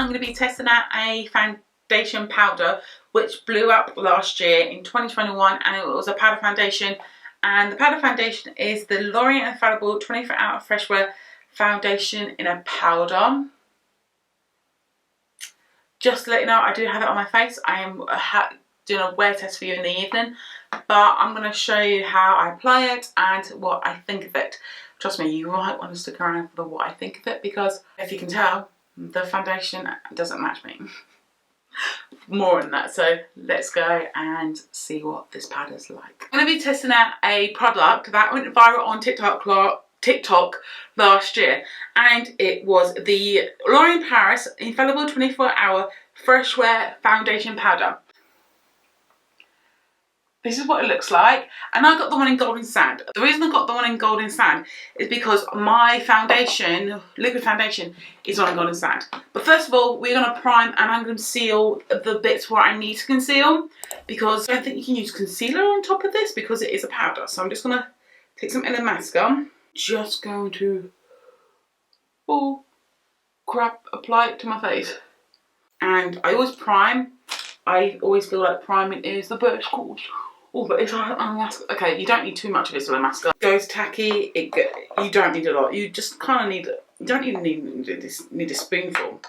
I'm going to be testing out a foundation powder which blew up last year in 2021, and it was a powder foundation. And the powder foundation is the L'Oreal Infallible 24-hour Fresh Wear Foundation in a powder. Just to let you know, I do have it on my face. I am doing a wear test for you in the evening, but I'm going to show you how I apply it and what I think of it. Trust me, you might want to stick around for the what I think of it, because if you can tell, the foundation doesn't match me. More on that, so let's go and see what this powder's like. I'm going to be testing out a product that went viral on TikTok last year, and it was the L'Oreal Paris Infallible 24-hour Fresh Wear Foundation Powder. This is what it looks like, and I got the one in Golden Sand. The reason I got the one in Golden Sand is because my foundation, liquid foundation, is on Golden Sand. But first of all, we're going to prime and I'm going to conceal the bits where I need to conceal, because I don't think you can use concealer on top of this because it is a powder. So I'm just going to take some Illamasqua, just going to, oh crap, apply it to my face. And I always prime. I always feel like priming is the best course. Oh, but it's okay, you don't need too much of this mascara. It goes tacky. You don't need a lot. You just kind of need. You don't even need a spoonful.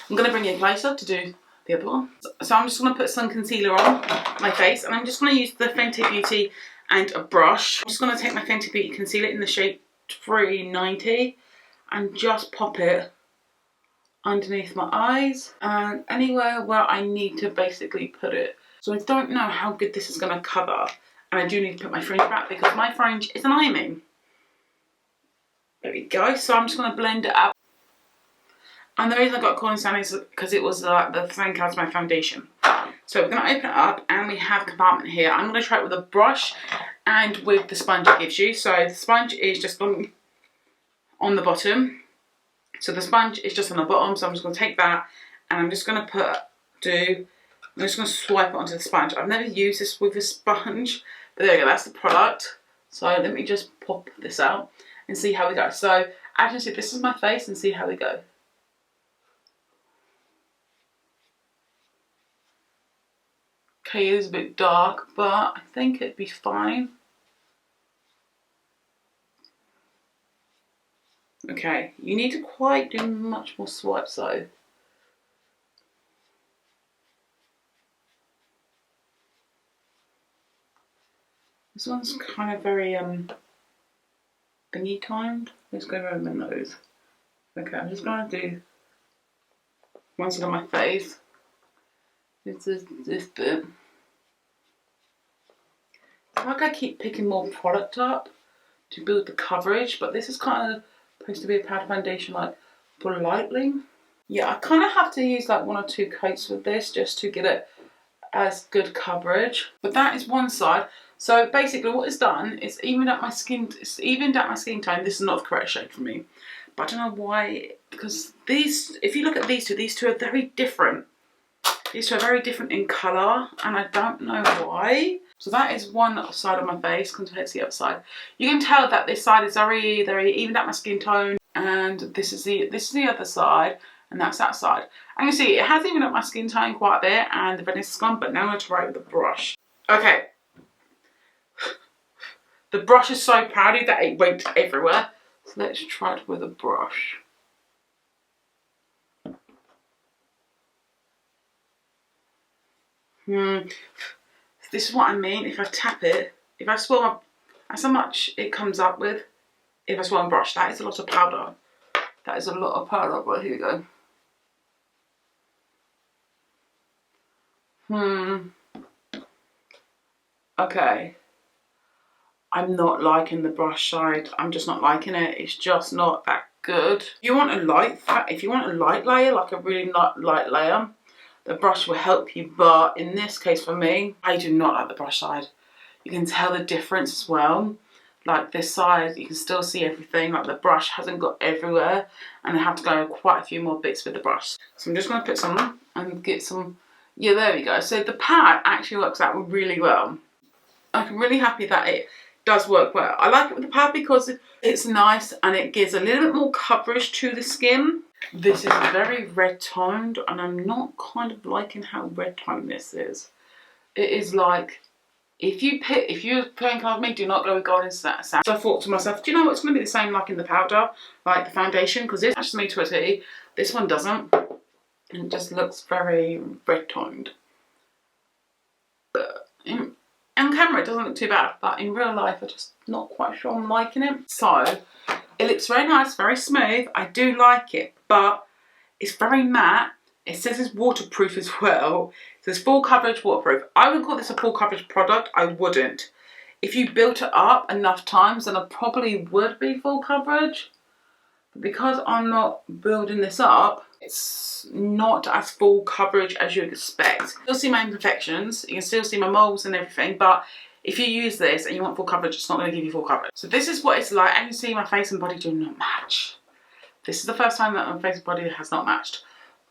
I'm going to bring it closer to do the other one. So I'm just going to put some concealer on my face, and I'm just going to use the Fenty Beauty and a brush. I'm just going to take my Fenty Beauty concealer in the shade 390 and just pop it underneath my eyes and anywhere where I need to basically put it. So I don't know how good this is going to cover, and I do need to put my fringe back because my fringe is an ironing. There we go. So I'm just going to blend it up. And the reason I got Golden Sand is because it was like the same colour as my foundation. So we're going to open it up, and we have a compartment here. I'm going to try it with a brush and with the sponge it gives you. So the sponge is just on the bottom. So the sponge is just on the bottom, so I'm just going to take that and I'm just going to I'm just going to swipe it onto the sponge. I've never used this with a sponge, but there we go, that's the product. So let me just pop this out and see how we go. So as you can see, this is my face, and see how we go. Okay, it is a bit dark, but I think it'd be fine. Okay, you need to quite do much more swipes though. This one's kind of very thingy timed. Let's go over my nose. Okay, I'm just gonna do one side on my face. This bit. It's like I keep picking more product up to build the coverage, but this is kind of supposed to be a powder foundation, like for lightning. Yeah, I kind of have to use like 1 or 2 coats with this just to get it as good coverage. But that is one side. So basically what it's done is evened out my skin. It's evened out my skin tone. This is not the correct shade for me, but I don't know why, because these, if you look at these two are very different. These two are very different in colour, and I don't know why. So that is one side of my face compared to the other side. You can tell that this side is very evened out my skin tone, and this is the other side, and that's that side. And you see, it has evened up my skin tone quite a bit, and the redness is gone. But now I'm going to try it with the brush. Okay, the brush is so powdery that it went everywhere. So let's try it with a brush. This is what I mean. If I tap it, if I swirl my, that's how much it comes up with. If I swirl my brush, that is a lot of powder. That is a lot of powder. But here we go. Okay. I'm not liking the brush side. I'm just not liking it. It's just not that good. If you want a light layer, like a really light layer, the brush will help you. But in this case for me, I do not like the brush side. You can tell the difference as well. Like this side, you can still see everything. Like the brush hasn't got everywhere, and I have to go quite a few more bits with the brush. So I'm just going to put some and get some. Yeah, there we go. So the pad actually works out really well. I'm really happy that it does work well. I like it with the pad because it's nice and it gives a little bit more coverage to the skin. This is very red toned, and I'm not kind of liking how red toned this is. It is like, if you're playing card with me, do not go with Golden Sand. So I thought to myself, do you know what, it's going to be the same like in the powder, like the foundation, because this matches me to a T. This one doesn't, and it just looks very red toned. But on camera it doesn't look too bad, but in real life I'm just not quite sure I'm liking it. So it looks very nice, very smooth. I do like it, but it's very matte. It says it's waterproof as well. It says full coverage waterproof. I wouldn't call this a full coverage product. I wouldn't. If you built it up enough times, then it probably would be full coverage. But because I'm not building this up, it's not as full coverage as you'd expect. You'll see my imperfections. You can still see my moles and everything. But if you use this and you want full coverage, it's not going to give you full coverage. So this is what it's like. And you see my face and body do not match. This is the first time that my face and body has not matched.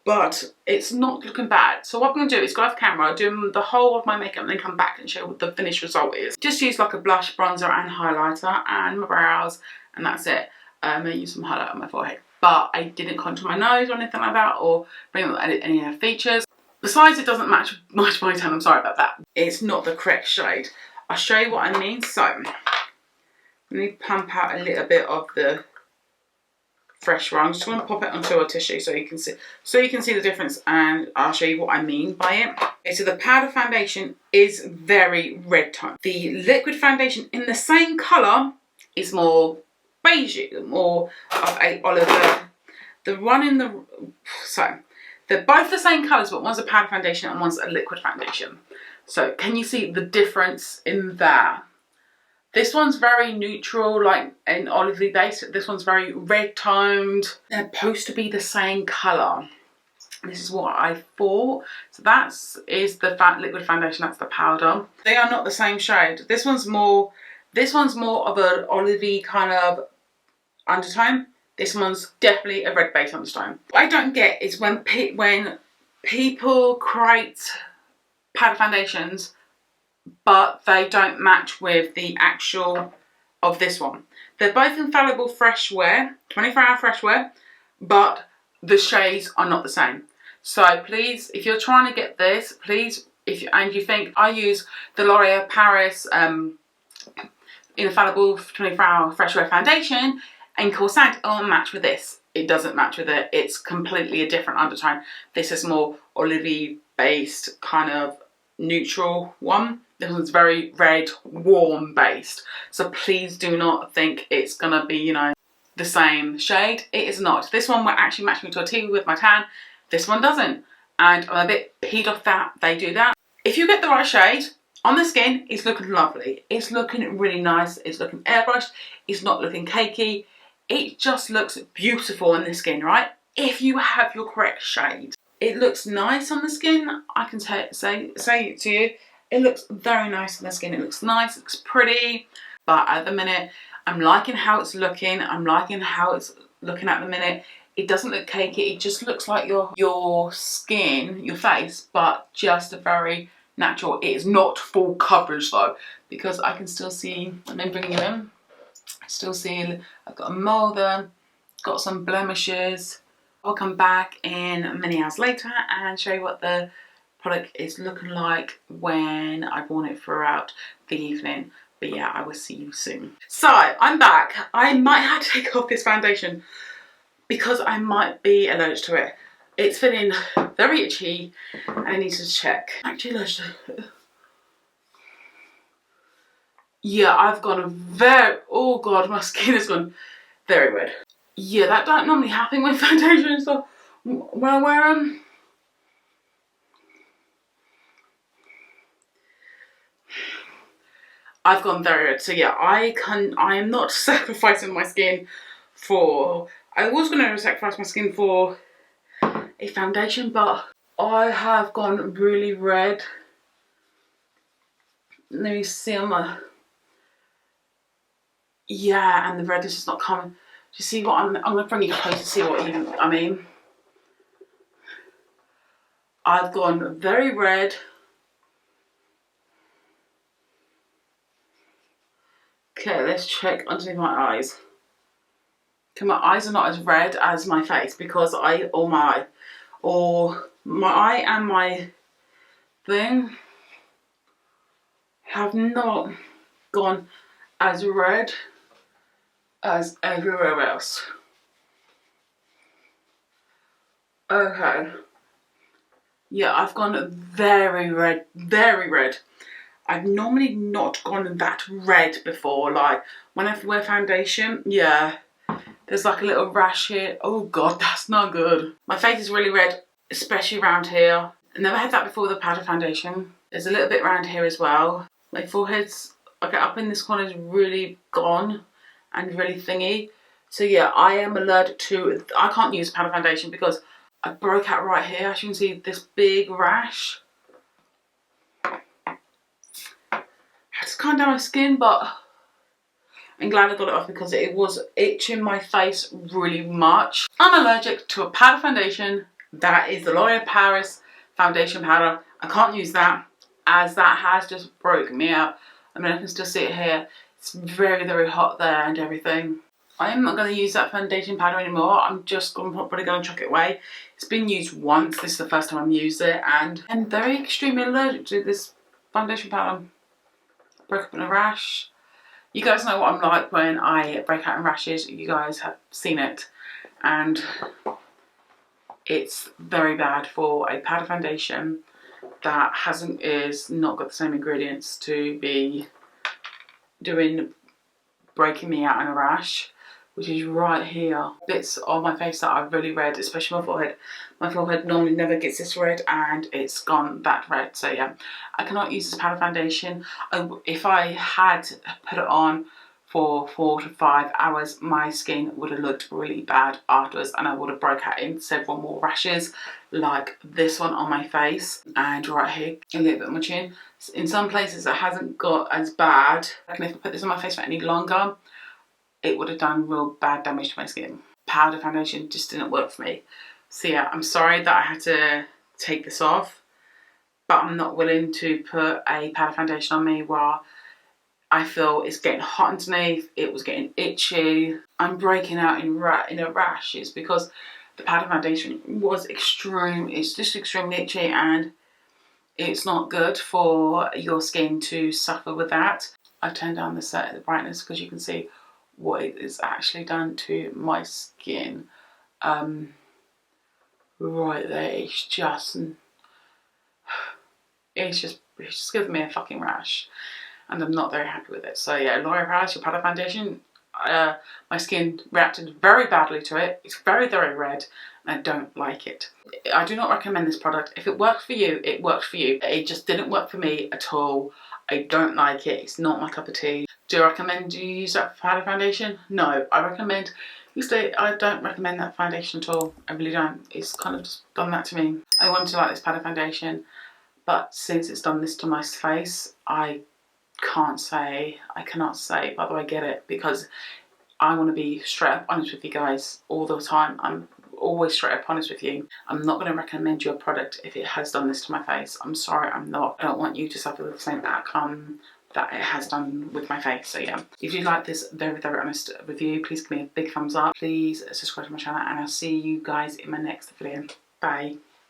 But it's not looking bad. So what I'm going to do is go off camera, do the whole of my makeup, and then come back and show what the finished result is. Just use like a blush, bronzer and highlighter and my brows, and that's it. I use some highlight on my forehead. But I didn't contour my nose or anything like that, or bring up any of the features. Besides, it doesn't match much my tan, I'm sorry about that. It's not the correct shade. I'll show you what I mean. So, let me pump out a little bit of the fresh one. I'm just going to pop it onto a tissue so you can see the difference, and I'll show you what I mean by it. Okay, so the powder foundation is very red tone. The liquid foundation in the same colour is more beige, more of a olive. They're both the same colours, but one's a powder foundation and one's a liquid foundation. So can you see the difference in there? This one's very neutral, like an olivey base. This one's very red toned. They're supposed to be the same colour. This is what I thought. So that is the liquid foundation, that's the powder. They are not the same shade. This one's more of an olivey kind of undertone. This one's definitely a red base undertone. What I don't get is when people create powder foundations, but they don't match with the actual of this one. They're both Infallible fresh wear, 24-hour fresh wear, but the shades are not the same. So please, if you're trying to get this, please, and you think I use the L'Oreal Paris Infallible 24-hour fresh wear foundation and call sand, it won't match with this. It doesn't match with it. It's completely a different undertone. This is more olivey based, kind of neutral one. This one's very red, warm based. So please do not think it's gonna be, you know, the same shade. It is not. This one will actually match me to a T with my tan. This one doesn't. And I'm a bit peed off that they do that. If you get the right shade on the skin, it's looking lovely. It's looking really nice. It's looking airbrushed. It's not looking cakey. It just looks beautiful on the skin, right? If you have your correct shade. It looks nice on the skin. I can say it to you. It looks very nice on the skin. It looks nice, it looks pretty. But at the minute, I'm liking how it's looking. I'm liking how it's looking at the minute. It doesn't look cakey. It just looks like your skin, your face, but just a very natural. It is not full coverage though, because I can still see, and then bringing it in, still see I've got a mole there, got some blemishes. I'll come back in many hours later and show you what the product is looking like when I've worn it throughout the evening. But yeah, I will see you soon. So I'm back. I might have to take off this foundation because I might be allergic to it. It's feeling very itchy and I need to check. Actually allergic. Yeah, I've gone very, oh god, my skin has gone very red. Yeah, that don't normally happen with foundation and stuff when I wear them. I've gone very red, so yeah, I am not sacrificing my skin for, I was going to sacrifice my skin for a foundation, but I have gone really red. Let me see on my, yeah, and the red is just not coming. Do you see what I'm going to bring you close to see what I mean. I've gone very red. Okay, let's check underneath my eyes. my eyes are not as red as my face because my eye and my thing have not gone as red as everywhere else. Okay. Yeah, I've gone very red, very red. I've normally not gone that red before. Like when I wear foundation, yeah, there's like a little rash here. Oh God, that's not good. My face is really red, especially around here. I never had that before with a powder foundation. There's a little bit around here as well. My forehead's, okay, up in this corner is really gone and really thingy. So yeah, I am allergic to, I can't use powder foundation because I broke out right here. As you can see, this big rash. It's kind of down my skin, but I'm glad I got it off because it was itching my face really much. I'm allergic to a powder foundation. That is the L'Oreal Paris foundation powder. I can't use that as that has just broken me out. I mean, I can still see it here. It's very, very hot there and everything. I am not going to use that foundation powder anymore. I'm just probably going to chuck it away. It's been used once. This is the first time I've used it, and I'm very extremely allergic to this foundation powder. Broke up in a rash. You guys know what I'm like when I break out in rashes. You guys have seen it, and it's very bad for a powder foundation that is not got the same ingredients to be breaking me out in a rash, which is right here. Bits on my face that are really red, especially my forehead. My forehead normally never gets this red and it's gone that red. So yeah, I cannot use this powder foundation. If I had put it on for 4 to 5 hours, my skin would have looked really bad afterwards and I would have broke out in several more rashes like this one on my face and right here, a little bit on my chin. In some places it hasn't got as bad. And if I put this on my face for any longer, it would have done real bad damage to my skin. Powder foundation just didn't work for me. So yeah, I'm sorry that I had to take this off, but I'm not willing to put a powder foundation on me while I feel it's getting hot underneath, it was getting itchy. I'm breaking out in a rash. It's because the powder foundation was it's just extremely itchy and it's not good for your skin to suffer with that. I've turned down the brightness because you can see what it is actually done to my skin. Right there, it's just giving me a fucking rash and I'm not very happy with it. So yeah, L'Oreal Paris, your powder foundation, my skin reacted very badly to it. It's very, very red and I don't like it. I do not recommend this product. If it works for you, it works for you. It just didn't work for me at all. I don't like it. It's not my cup of tea. Do I recommend you use that powder foundation? No, I don't recommend that foundation at all. I really don't. It's kind of just done that to me. I wanted to like this powder foundation, but since it's done this to my face, I cannot say, by the way, get it, because I want to be straight up honest with you guys all the time. I'm always straight up honest with you. I'm not going to recommend you a product if it has done this to my face. I'm sorry, I'm not. I don't want you to suffer the same outcome that it has done with my face. So yeah, if you like this very, very honest review, please give me a big thumbs up. Please subscribe to my channel and I'll see you guys in my next video. Bye.